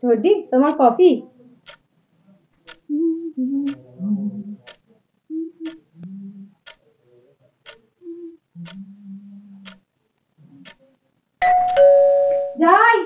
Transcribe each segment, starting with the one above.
छोटी তোমার কফি। যাই।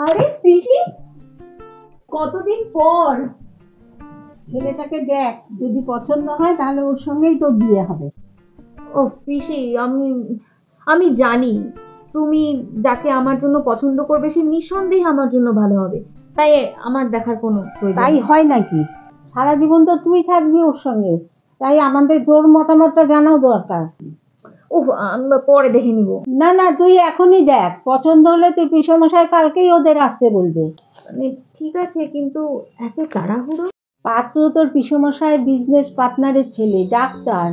আরে পিসি, কতদিন পর। ছেলেটাকে দেখ, যদি পছন্দ হয় তাহলে ওর সঙ্গেই তোর বিয়ে হবে। ও পিসি, আমি আমি জানি তুমি যাকে আমার জন্য পছন্দ করবে সে নিঃসন্দেহে আমার জন্য ভালো হবে, তাই আমার দেখার কোনো প্রয়োজন তাই নেই। হয় নাকি? সারা জীবন তো তুই থাকবি ওর সঙ্গে, তাই আমাদের তোর মতামতটা জানাও দরকার। ওহ, পরে দেখে নিব। না না, তুই এখনই দেখ, পছন্দ হলে তুই পিসমশাই কালকেই ওদের আসতে বলবে। মানে ঠিক আছে, কিন্তু এত তাড়াহুড়ো। পাত্র তোর পিসমশাই বিজনেস পার্টনারের ছেলে, ডাক্তার।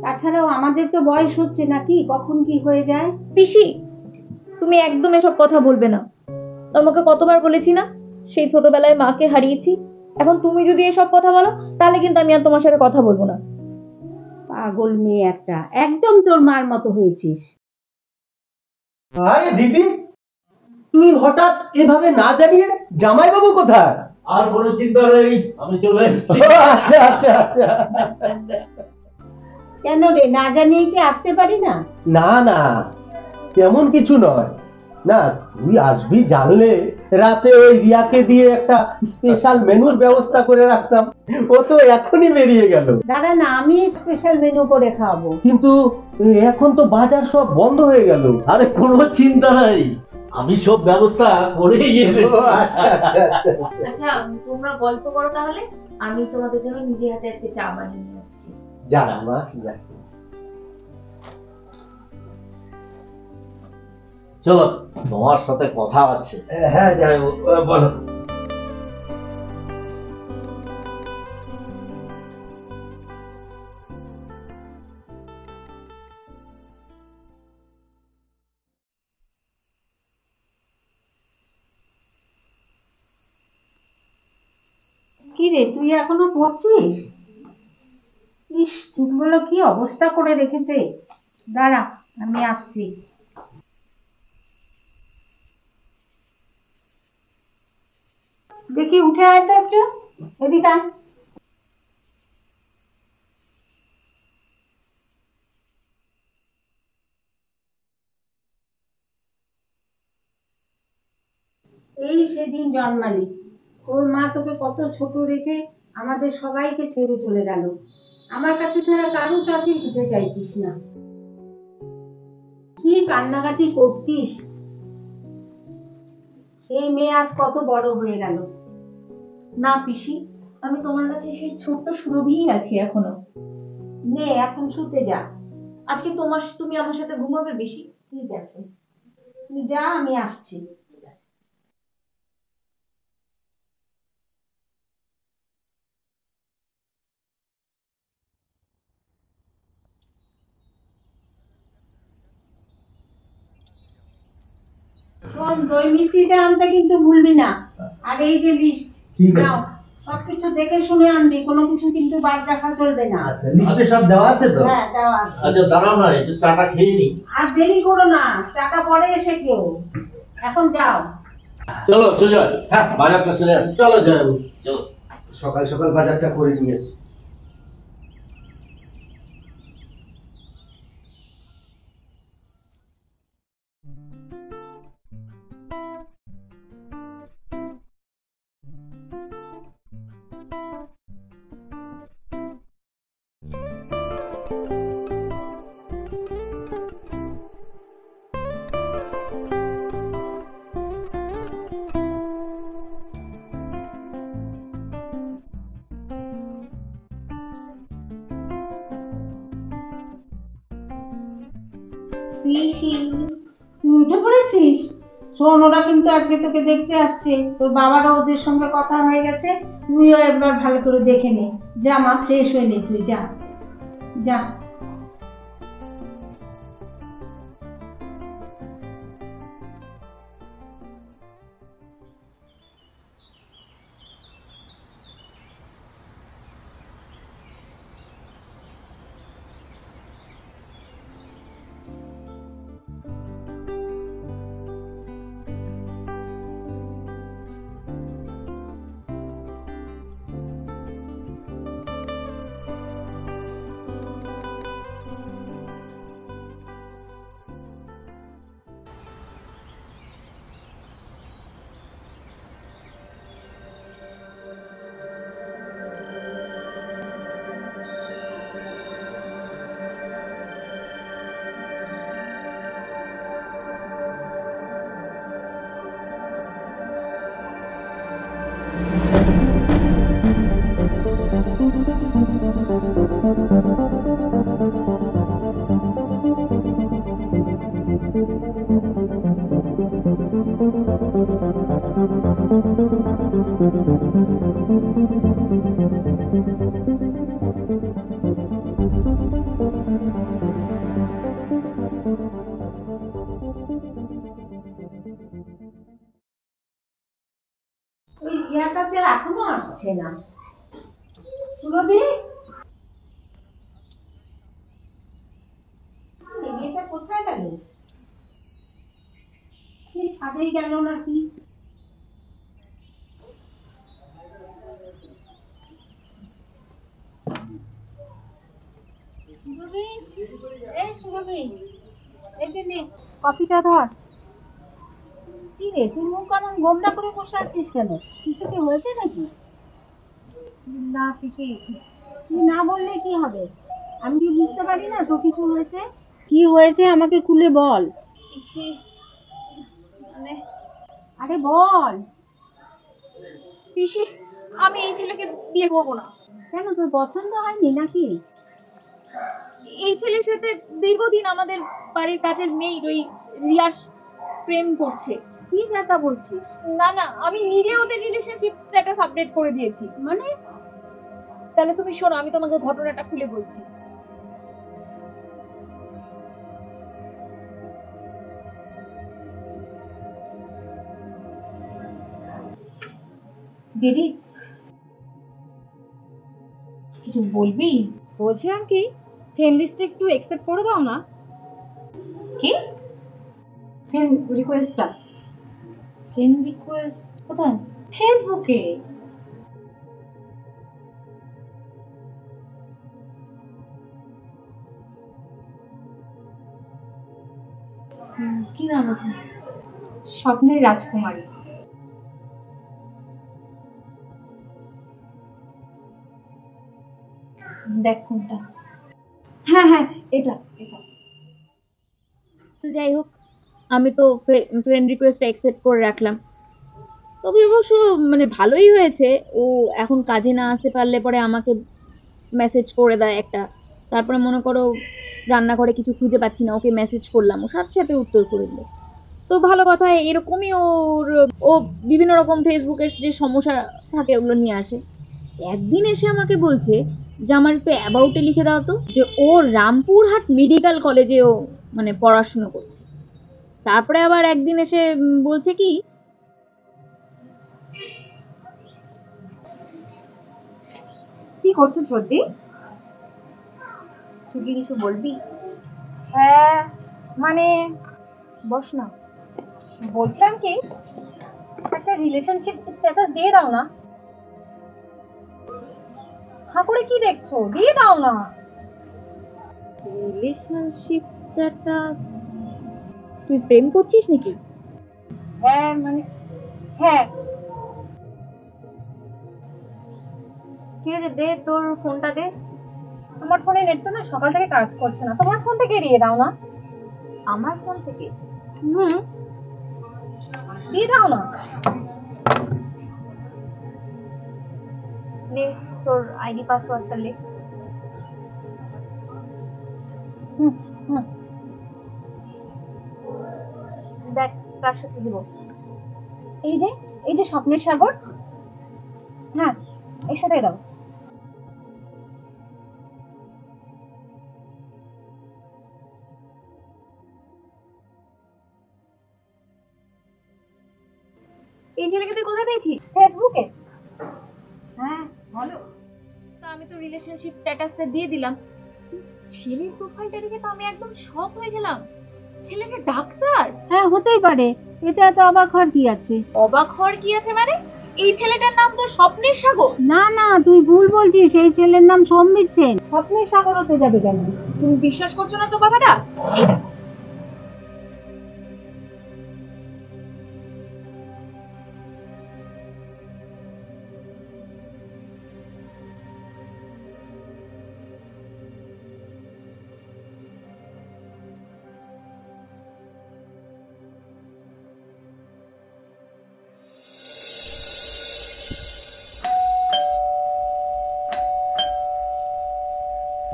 তাছাড়াও আমাদের তো বয়স হচ্ছে নাকি, কখন কি হয়ে যায়। পিসি, তুমি একদম এসব কথা বলবে না। তোমাকে কতবার বলেছি না, সেই ছোটবেলায় মাকে হারিয়েছি। এখন তুমি যদি এসব কথা বলো তাহলে কিন্তু আমি আর তোমার সাথে কথা বলবো না। পাগল মেয়ে একটা, একদম তোর মার মতো হয়েছিস। আরে দিদি, তুই হঠাৎ এভাবে না জানিয়ে জামাইবাবু কোথায়? আর কোনো চিন্তা নেই, আমি চলে এসেছি। আচ্ছা আচ্ছা আচ্ছা। কেন রে, না জানিয়ে কি আসতে পারি না? না না, তেমন কিছু নয়। না, তুই আসবি জানলে রাতে ওই রিয়াকে দিয়ে একটা স্পেশাল মেনুর ব্যবস্থা করে রাখতাম। ও তো এখনই বেরিয়ে গেল। দাদা না, আমি স্পেশাল মেনু করে খাওয়াবো। কিন্তু এখন তো বাজার সব বন্ধ হয়ে গেল। আরে কোনো চিন্তা নাই, আমি সব ব্যবস্থা করেই গিয়ে। আচ্ছা আচ্ছা আচ্ছা। আচ্ছা, তোমরা গল্প করো তাহলে, আমি তোমাদের জন্য নিজে হাতে আজকে চা বানিয়ে নিয়ে আসছি। যা মা যা। চলো, তোমার সাথে কথা আছে। হ্যাঁ যাই, বলো। কি রে, তুই এখনো পড়ছিস? ইস, চুলগুলো কি অবস্থা করে রেখেছে। দাঁড়া, আমি আসছি। দেখি উঠে আয় তো একটু, এদিকে আয়। এই সেদিন জন্মালি, তোর মা তোকে কত ছোট রেখে আমাদের সবাইকে ছেড়ে চলে গেল। আমার কাছে ছাড়া কারো চাচি দিতে চাইতিস না, কি কান্নাকাটি করতিস। সেই মেয়ে আজ কত বড় হয়ে গেল। না পিসি, আমি তোমার কাছে সেই ছোট্ট সুরভিই আছি এখনো। নে এখন শুতে যা। আজকে তুমি আমার সাথে ঘুমাবে বেশি। ঠিক আছে, তুই যা, আমি আসছি। শোন, দই মিষ্টিটা আনতে কিন্তু ভুলবি না। আর এই যে লিস্ট, ঠিক আছে। নাও, সবকিছু দেখে শুনে আনবি, কোনো কিছু কিন্তু বাদ রাখা চলবে না। আচ্ছা, লিস্টে সব দেওয়া আছে তো? হ্যাঁ, দেওয়া আছে। আচ্ছা দাঁড়াও না, একটু চাটা খেয়ে নি। আর দেরি করো না, টাকা পরে এসে কেউ, এখন যাও। চলো সুজয়, হ্যাঁ বাজারটা সেরে আসি। চলো জয়, চলো। সকাল সকাল বাজারটা করে নিয়ে এসো। পিসি, তুই উঠে পড়েছিস? শোন, ওরা কিন্তু আজকে তোকে দেখতে আসছে, তোর বাবারা ওদের সঙ্গে কথা হয়ে গেছে, তুইও একবার ভালো করে দেখে নে। যা মা, ফ্রেশ হয়ে নে, তুই যা যা। ওই ইয়াটাতে এখনো আসছে না। সুরভি, এটা কোথায় গেল? কি ছাদেই গেল নাকি? সুরভি, এই সুরভি, এই যে নে কফিটা ধর। কি রে, তুই মুখ কেমন গোমড়া করে বসে আছিস কেন? কিছু কি হয়েছে নাকি? না পিসি, তুই না বললে কি হবে? আমি কি বুঝতে পারি না তো কিছু হয়েছে? কি হয়েছে আমাকে খুলে বল পিসি। মানে, আরে বল পিসি, আমি এই ছেলেকে বিয়ে করবো না। কেন, তোর পছন্দ হয়নি নাকি? এই ছেলের সাথে দীর্ঘদিন আমাদের বাড়ির কাছের মেয়ে ওই রিয়ার প্রেম করছে। কি কথা বলছিস? না না, আমি নিজে ওদের রিলেশনশিপ স্ট্যাটাস আপডেট করে দিয়েছি। মানে, তাহলে তুমি শোনো, আমি তোমাকে ঘটনাটা খুলে বলছি। দিদি, কিছু বলবি? বলছিলাম কি, ফ্রেন্ড লিস্টে একটু অ্যাকসেপ্ট করে দাও না। কি? ফ্রেন্ড রিকোয়েস্টটা? ফ্রেন্ড রিকোয়েস্ট কোথায়? ফেসবুকে। কি নাম আছে? স্বপ্নের রাজকুমারী। দেখ কোনটা। হ্যাঁ হ্যাঁ, এটা এটা। তো যাই হোক, আমি তো ফ্রেন্ড রিকোয়েস্ট অ্যাকসেপ্ট করে রাখলাম। তবে অবশ্য মানে ভালোই হয়েছে, ও এখন কাজে না আসতে পারলে পরে আমাকে মেসেজ করে দেয় একটা। তারপরে মনে করো রান্নাঘরে কিছু খুঁজে পাচ্ছি না, ওকে মেসেজ করলাম, ও সাথে সাথে উত্তর করে দিল। তো ভালো কথা, এরকমই ও বিভিন্ন রকম ফেসবুকের যে সমস্যা থাকে ওগুলো নিয়ে আসে। একদিন এসে আমাকে বলছে যে আমার একটু অ্যাবাউটে লিখে দাও তো, যে ও রামপুরহাট মেডিকেল কলেজে ও মানে পড়াশুনো করছে। তারপরে আবার একদিন এসে বলছে কি, কি করছো চর্দি? তুই কি কিছু বলবি? হ্যাঁ মানে, বস না। বলছিলাম কি, একটা রিলেশনশিপ স্ট্যাটাস দিয়ে দাও না। হা করে কি দেখছো, দিয়ে দাও না। Relationship status? তুই প্রেম করছিস নাকি? হ্যাঁ মানে, হ্যাঁ। ঠিক আছে, দে তোর ফোনটা দে। আমার ফোনে নেট তো না, সকাল থেকে কাজ করছে না, তোমার ফোন থেকে দিয়ে দাও না। আমার ফোন থেকে? হুম, দিয়ে দাও না। নে তোর আইডি পাসওয়ার্ডটা লে। 嗯嗯。দেখ কার সাথে দিব। এই যে স্বপ্নের সাগর। হ্যাঁ, এর সাথে দাও। এই ছেলেকে তুই কোথায় পেয়েছিস? ফেসবুকে। হ্যাঁ বলো। তো আমি তো রিলেশনশিপ স্ট্যাটাসে দিয়ে দিলাম। ছেলের প্রোফাইলটা দেখে তো আমি একদম শক হয়ে গেলাম। ছেলেটা ডাক্তার। হ্যাঁ হতেই পারে, এতে এত অবাক হওয়ার কি আছে? অবাক হওয়ার কি আছে মানে? এই ছেলেটার নাম তো স্বপ্নের সাগর। না না, তুই ভুল বলছিস, এই ছেলের নাম সম্বিত সেন। স্বপ্নের সাগর হতে যাবে কেন? তুমি বিশ্বাস করছো না তো কথাটা?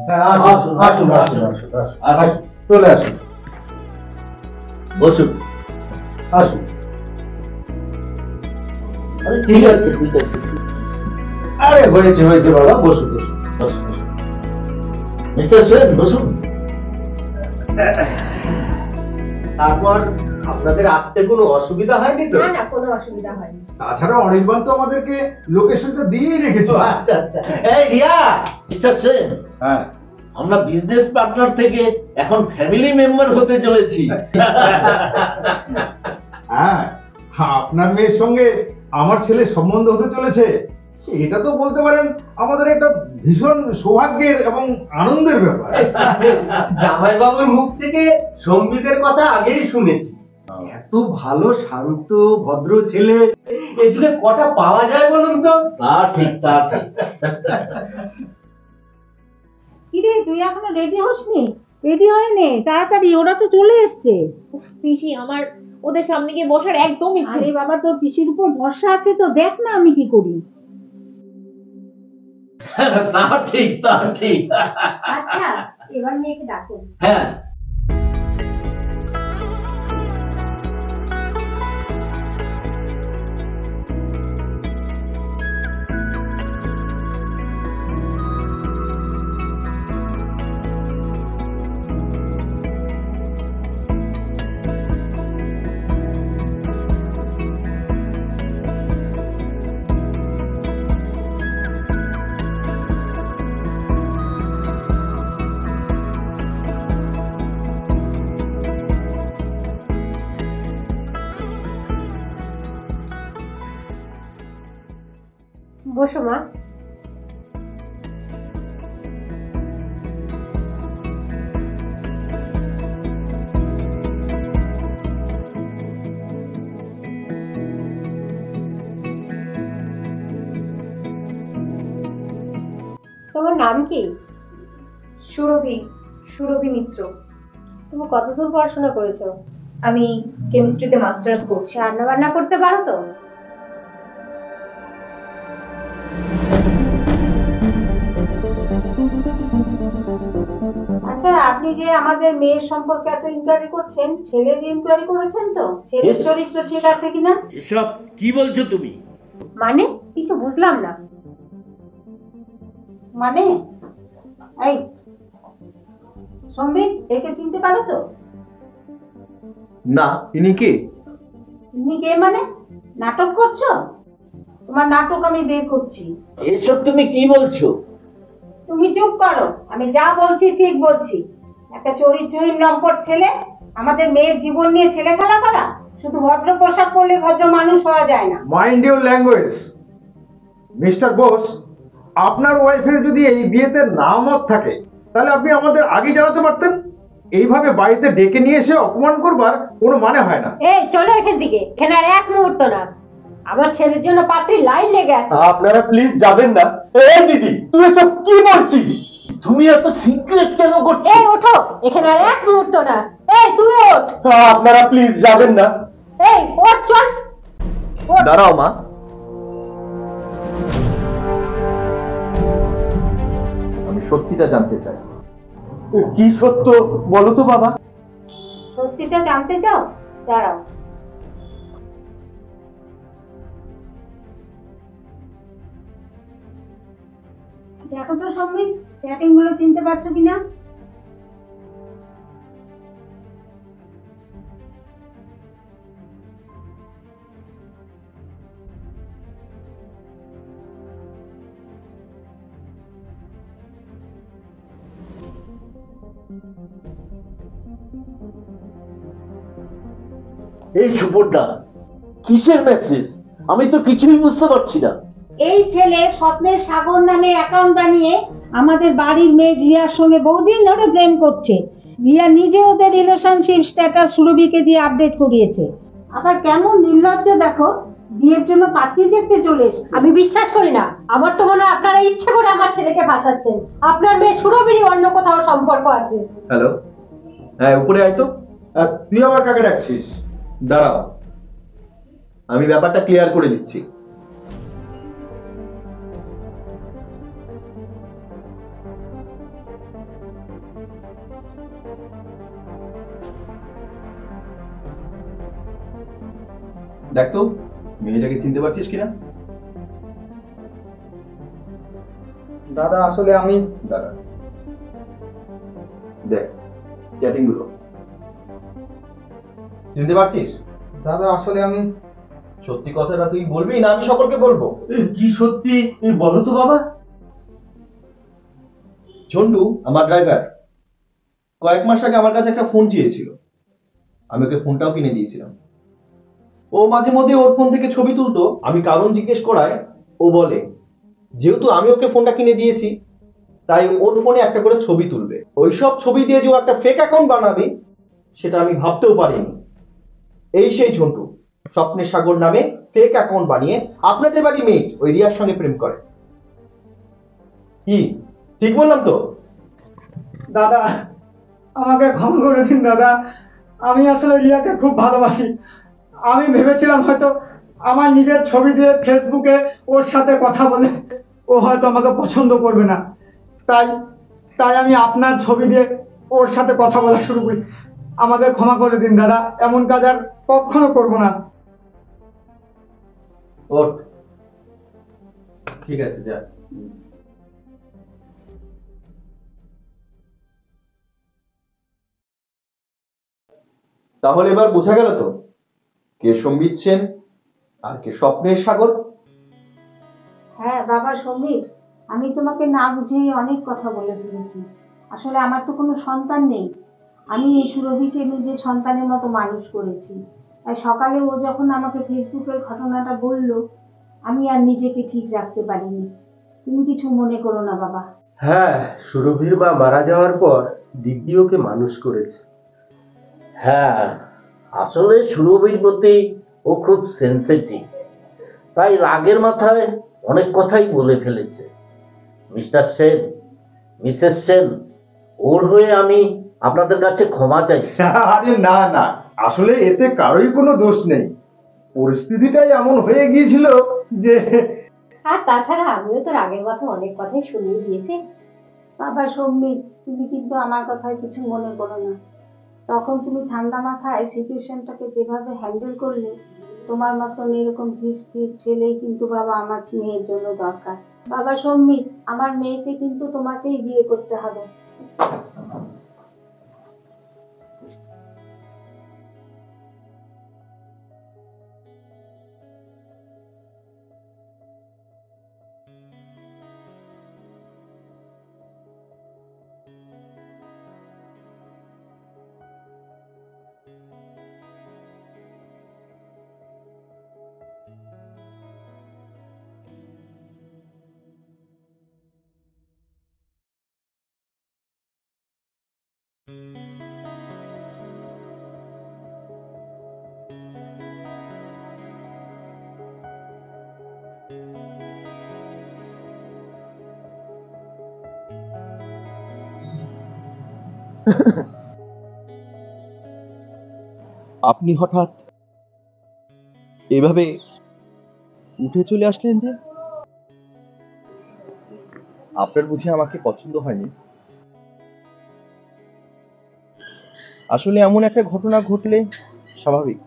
হ্যাঁ, আসুন, চলে আসুন, বসুন। আসুন। আরে ঠিক আছে ঠিক আছে। আরে হয়েছে বাবা, বসুন। মিস্টার সেন বসুন। তারপর আপনাদের আসতে কোনো অসুবিধা হয়নি তো? না কোনো অসুবিধা হয়নি। তাছাড়া অনির্বাণ তো আমাদেরকে লোকেশনটা দিয়েই রেখেছে। আচ্ছা। এই রিয়া। মিস্টার সেন, হ্যাঁ, আমরা বিজনেস পার্টনার থেকে এখন ফ্যামিলি মেম্বার হতে চলেছি। হ্যাঁ, আপনার মেয়ের সঙ্গে আমার ছেলের সম্বন্ধ হতে চলেছে, এটা তো বলতে পারেন আমাদের একটা ভীষণ সৌভাগ্যের এবং আনন্দের ব্যাপার। জামাই বাবুর মুখ থেকে সম্বিতের কথা আগেই শুনেছি। এত ভালো শান্ত ভদ্র ছেলে এই যুগে কটা পাওয়া যায় বলুন তো? তা ঠিক তা ঠিক। কিরে, তুই এখনো রেডি হসনি? রেডি হয় নে তাড়াতাড়ি, ওরা তো চলে এসছে। পিসি, আমার ওদের সামনে গিয়ে বসার একদম ইচ্ছে আরে নেই। বাবা, তোর পিসির উপর ভরসা আছে তো, দেখ না আমি কি করি। তা ঠিক তা ঠিক। আচ্ছা, এবার মেয়েকে ডাকুন। হ্যাঁ, বসো মা। তোমার নাম কি? সুরভি মিত্র। তুমি কতদূর পড়াশোনা করেছো? আমি কেমিস্ট্রিতে মাস্টার্স করছি। রান্না বান্না করতে পারো তো? আচ্ছা, আপনি যে আমাদের মেয়ের সম্পর্কে এত ইনকোয়ারি করছেন, ছেলের ইনকোয়ারি করেছেন তো? ছেলের চরিত্র ঠিক আছে কিনা? এসব কি বলছো তুমি? মানে কিছু বুঝলাম না। মানে এই সম্বিত, একে চিনতে পারো তো? না, ইনি কে? তুমি কে মানে? নাটক করছো? তোমার নাটক আমি বের করছি। এসব তুমি কি বলছো? তুমি চুপ করো, আমি যা বলছি ঠিক বলছি। একটা চরিত্রহীন নম্বর ছেলে আমাদের মেয়ের জীবন নিয়ে ছেলে খেলা করা। শুধু ভদ্র পোশাক পরলে ভদ্র মানুষ হওয়া যায় না। Mind your language mister Bose. আপনার ওয়াইফের যদি এই বিয়েতে নামত থাকে তাহলে আপনি আমাদের আগে জানাতে পারতেন। এইভাবে বাড়িতে ডেকে নিয়ে এসে অপমান করবার কোনো মানে হয় না। এই চলো এখান থেকে, এখানে আর এক মুহূর্ত না। আমার ছেলের জন্য পাত্রী লাইন লেগে আছে। আপনারা প্লিজ যাবেন না। এই দিদি, তুই এসব কি বলছিস? তুমি এত সিক্রেট কেন করছো? এই ওঠো, এখানে আর এক মুহূর্ত না। এই তুই ওঠ। আপনারা প্লিজ যাবেন না। এই ওঠ, চল। দাঁড়াও মা। আমি সত্যিটা জানতে চাই। কি সত্য বলো তো বাবা? সত্যিটা জানতে চাও? দাঁড়াও, দেখো তো সম্বিত, চ্যাটিং গুলো চিনতে পারছো কিনা? এই সুপর্ণা, কিসের মেসেজ? আমি তো কিছুই বুঝতে পারছি না। এই ছেলে স্বপ্নের সাগর নামে অ্যাকাউন্ট বানিয়ে আমাদের বাড়ির মেয়ে রিয়ার সঙ্গে বহুদিন ধরে প্রেম করছে। রিয়া নিজে ওদের রিলেশনশিপ স্ট্যাটাস সুরভিকে দিয়ে আপডেট করিয়েছে। আবার কেমন নির্লজ্জ দেখো, বিয়ের জন্য পাত্রী দেখতে চলে এসেছে। আমি বিশ্বাস করি না। আমার তো মনে হয় আপনারা ইচ্ছে করে আমার ছেলেকে ভাসাচ্ছেন। আপনার মেয়ে সুরভিরই অন্য কোথাও সম্পর্ক আছে। হ্যালো, হ্যাঁ উপরে আয় তো। তুই আবার কাকে ডাকছিস? দাঁড়াও, আমি ব্যাপারটা ক্লিয়ার করে দিচ্ছি। দেখ তো মেয়েটাকে চিনতে পারছিস কিনা। দাদা আসলে আমি দাঁড়া, দেখ চ্যাটিং গুলো চিনতে পারছিস? দাদা আসলে আমি সত্যি কথাটা তুই বলবি না আমি সকলকে বলবো? কি সত্যি বলো তো বাবা। ঝন্টু আমার ড্রাইভার কয়েক মাস আগে আমার কাছে একটা ফোন চেয়েছিল, আমি ওকে ফোনটাও কিনে দিয়েছিলাম। ও মাঝে মধ্যে ওর ফোন থেকে ছবি তুলতো, আমি কারণ জিজ্ঞেস করায় ও বলে যেহেতু আমি ওকে ফোনটা কিনে দিয়েছি তাই ওর ফোনে একটা করে ছবি তুলবে। ওইসব ছবি দিয়ে যে ও একটা ফেক অ্যাকাউন্ট বানাবে সেটা আমি ভাবতেও পারিনি। এই সেই ঝন্টু স্বপ্নের সাগর নামে ফেক অ্যাকাউন্ট বানিয়ে আপনাদের বাড়ি মেয়ে ওই রিয়ার সঙ্গে প্রেম করে। কি ঠিক বললাম তো? দাদা আমাকে ক্ষমা করে দিন দাদা, আমি আসলে রিয়াকে খুব ভালোবাসি। আমি ভেবেছিলাম হয়তো আমার নিজের ছবি দিয়ে ফেসবুকে ওর সাথে কথা বলে ও হয়তো আমাকে পছন্দ করবে না, তাই তাই আমি আপনার ছবি দিয়ে ওর সাথে কথা বলা শুরু করি। আমাকে ক্ষমা করে দিন দাদা, এমন কাজ আর কখনো করবো না। ওর ঠিক আছে যা। তাহলে এবার বোঝা গেল তো কে সম্বিত সেন আর কে স্বপ্নের সাগর। হ্যাঁ বাবা সম্বিত, আমি তোমাকে না বুঝেই অনেক কথা বলে ফেলেছি। আসলে আমার তো কোনো সন্তান নেই। আমি এই সুরভিকে নিজের সন্তানের মতো মানুষ করেছি। তাই সকালে ও যখন আমাকে ফেসবুকের ঘটনাটা বলল, আমি আর নিজেকে ঠিক রাখতে পারিনি। তুমি কিছু মনে করো না বাবা। হ্যাঁ, সুরভির মা মারা যাওয়ার পর দিদি ওকে মানুষ করেছে। হ্যাঁ, আসলে সুরভির প্রতি ও খুব সেনসিটিভ, তাই রাগের মাথায় অনেক কথাই বলে ফেলেছে। মিস্টার সেন, মিসেস সেন, ওর হয়ে আমি আপনাদের কাছে ক্ষমা চাই। আরে না না, আসলে এতে কারোই কোনো দোষ নেই, পরিস্থিতিটাই এমন হয়ে গিয়েছিল যে। আর তাছাড়া আমিও তো রাগের মাথায় অনেক কথাই শুনিয়ে দিয়েছি। বাবা সম্বিত, তুমি কিন্তু আমার কথায় কিছু মনে করো না। তখন তুমি ঠান্ডা মাথায় সিচুয়েশনটাকে যেভাবে হ্যান্ডেল করলে, তোমার মতন এরকম ধীর স্থির ছেলেই কিন্তু বাবা আমার মেয়ের জন্য দরকার। বাবা সম্বিত, আমার মেয়েকে কিন্তু তোমাকেই বিয়ে করতে হবে। আপনি হঠাৎ এভাবে উঠে চলে আসলেন যে? আপনার বুঝি আমাকে পছন্দ হয়নি? আসলে এমন একটা ঘটনা ঘটলে স্বাভাবিক,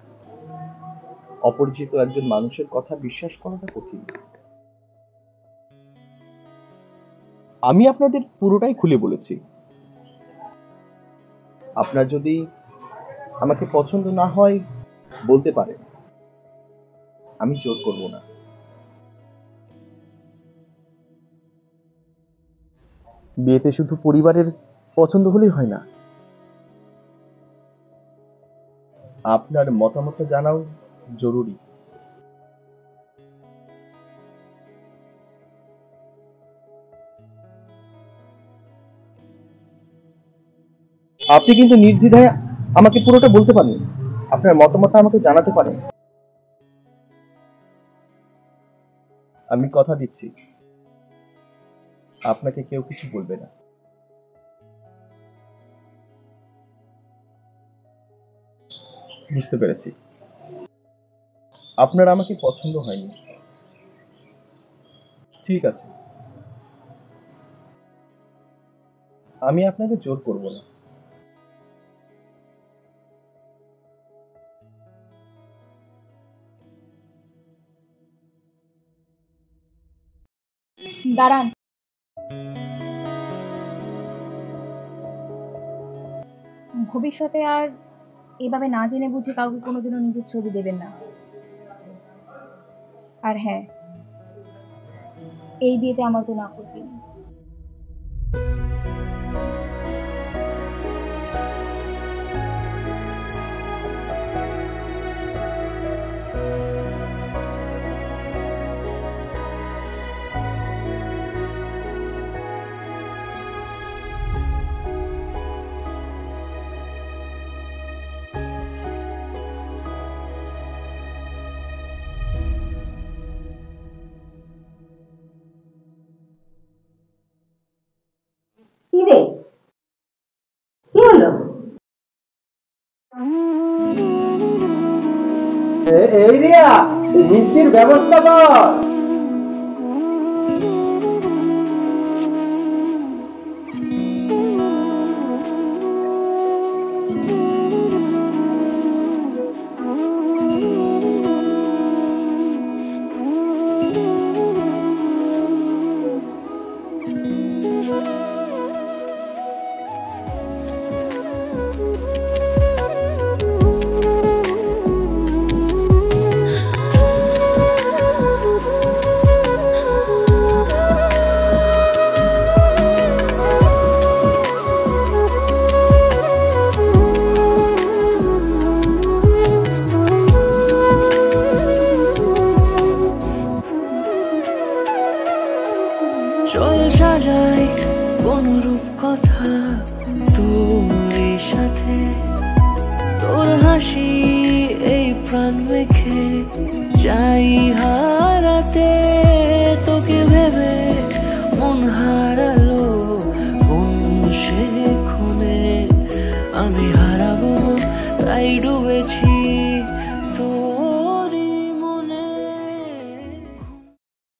অপরিচিত একজন মানুষের কথা বিশ্বাস করাটা কঠিন। আমি আপনাদের পুরোটাই খুলে বলেছি। আপনার যদি আমাকে পছন্দ না হয় বলতে পারেন, আমি জোর করব না। বিয়েতে শুধু পরিবারের পছন্দ হলেই হয় না, আপনার মতামতটা জানাও জরুরি। আপনি কিন্তু নির্দ্বিধায় আমাকে পুরোটা বলতে পারেন, আপনার মতামতটা আমাকে জানাতে পারেন। আমি কথা দিচ্ছি আপনাকে কেউ কিছু বলবে না। বুঝতে পেরেছি, আপনার আমাকে পছন্দ হয়নি। ঠিক আছে, আমি আপনাকে জোর করব না। দাঁড়ান, ভবিষ্যতে আর এভাবে না জেনে বুঝে কাউকে কোনোদিনও নিজের ছবি দেবেন না। আর হ্যাঁ, এই বিয়েতে আমার কোনো আপত্তি নেই। কি রে, কি হলো? এই রিয়া, মিষ্টির ব্যবস্থা কর। চল সাজাই কোন রূপকথা তোর সাথে, তোর হাসি এই প্রাণ মেখে যাই